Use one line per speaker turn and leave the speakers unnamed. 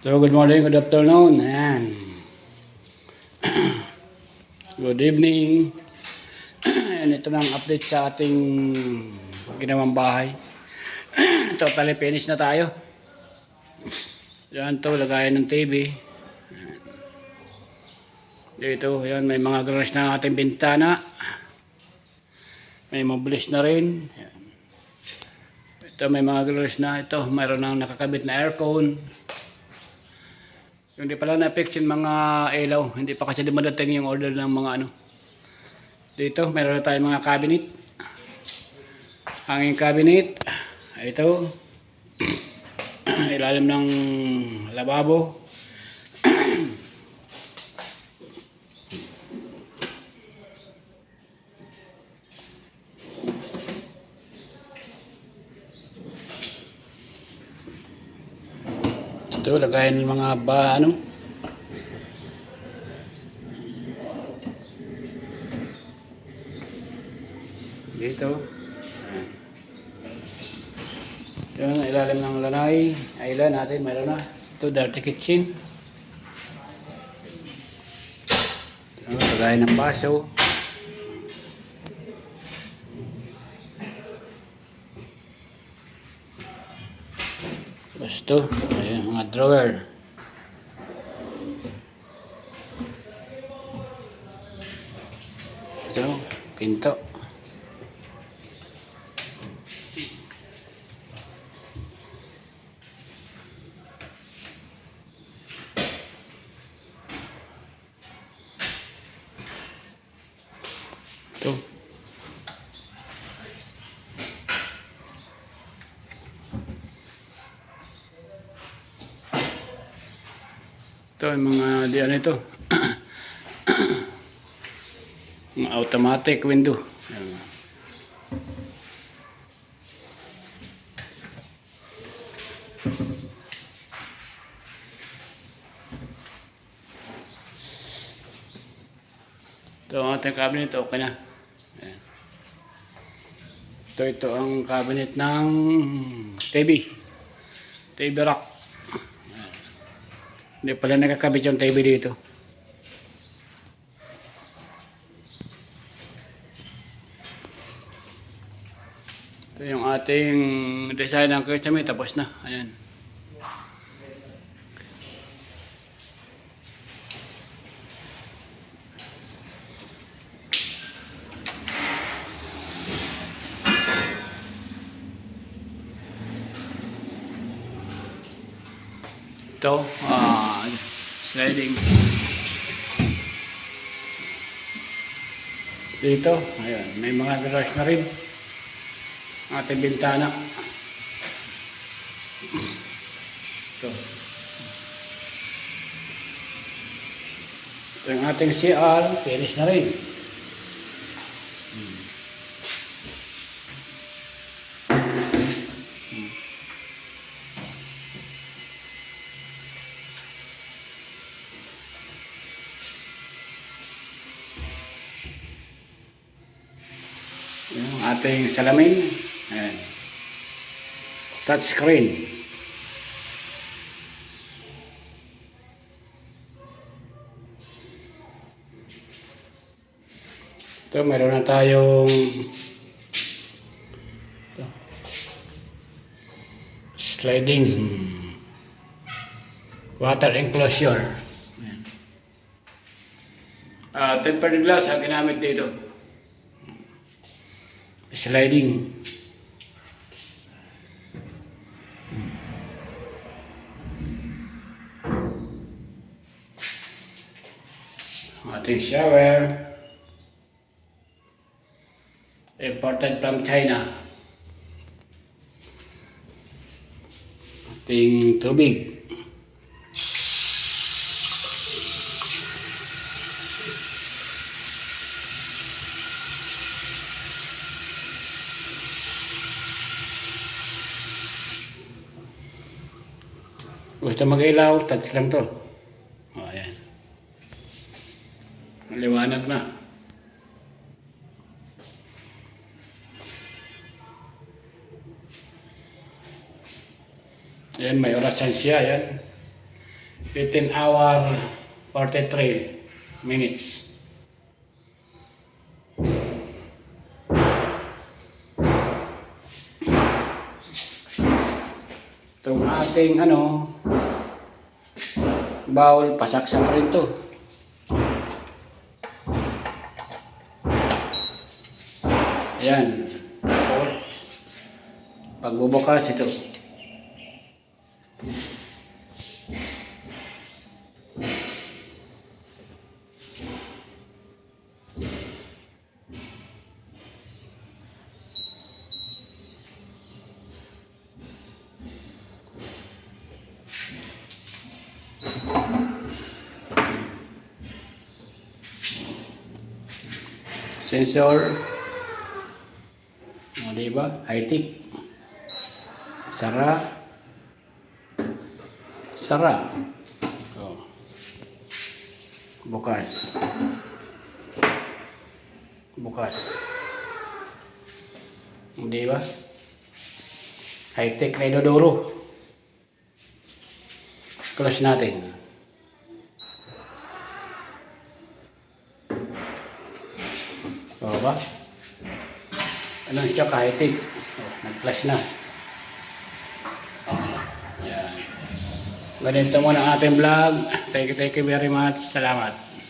So, good morning, good afternoon, ayan. Good evening. Ayan, ito na ang update sa ating ginawang bahay. Totally finish na tayo. Yan to, lagayan ng TV. Dito, yan, may mga garage na ating bintana. May mobilis na rin. Ayan. Ito, may mga garage na. Ito, mayroon nang nakakabit na aircon. Hindi pala na-fix yung mga ilaw. Hindi pa kasi dumadating yung order ng mga ano. Dito, meron na tayong mga cabinet. Hanging cabinet. Ito. Ilalim ng lababo. Ito, lagayan ng mga ano. Dito. Yan, ilalim ng lanay. Aylan natin, mayroon na. Ito, dirty kitchen. Ito, lagayan ng baso. Tapos ito, ayan, mga drawer. Ito, pinto. Ito. Ito, yung mga di ano ito. Mga automatic window. Ayan. Ito ang ating cabinet, okay na. Ayan. Ito ang cabinet ng TV rack. Ayan. Hindi pala nakakabit yung TV dito. Ito yung ating design ng kisame, tapos na. Ayan. Ito, sliding. Dito, ayan, may mga garage na rin. Ating bintana. Ito. Ito yung ating CR, finish na rin. Yung ating salamin. Ayan. Touch screen. Ito, meron na tayong ito, sliding water enclosure. Tempered glass ang ginamit dito. Sliding. Ating shower. Imported from China. Ating tubig. Gusto mag-ilaw, touch lang to. O, ayan. Maliwanag na. Ayan, may orasan siya, ayan. 15 hour 43 minutes. Itong ating bowl, pasaksak rin to. Ayan. Tapos, pagbubukas ito. Sensor. O, diba? High-tech. Sara. Sara. O. Bukas. Bukas. Diba? High-tech na inodoro. Close natin. O ba? Ano siya kahit nag-flash na. Yan. Ganito muna ang ating vlog. Thank you very much. Salamat.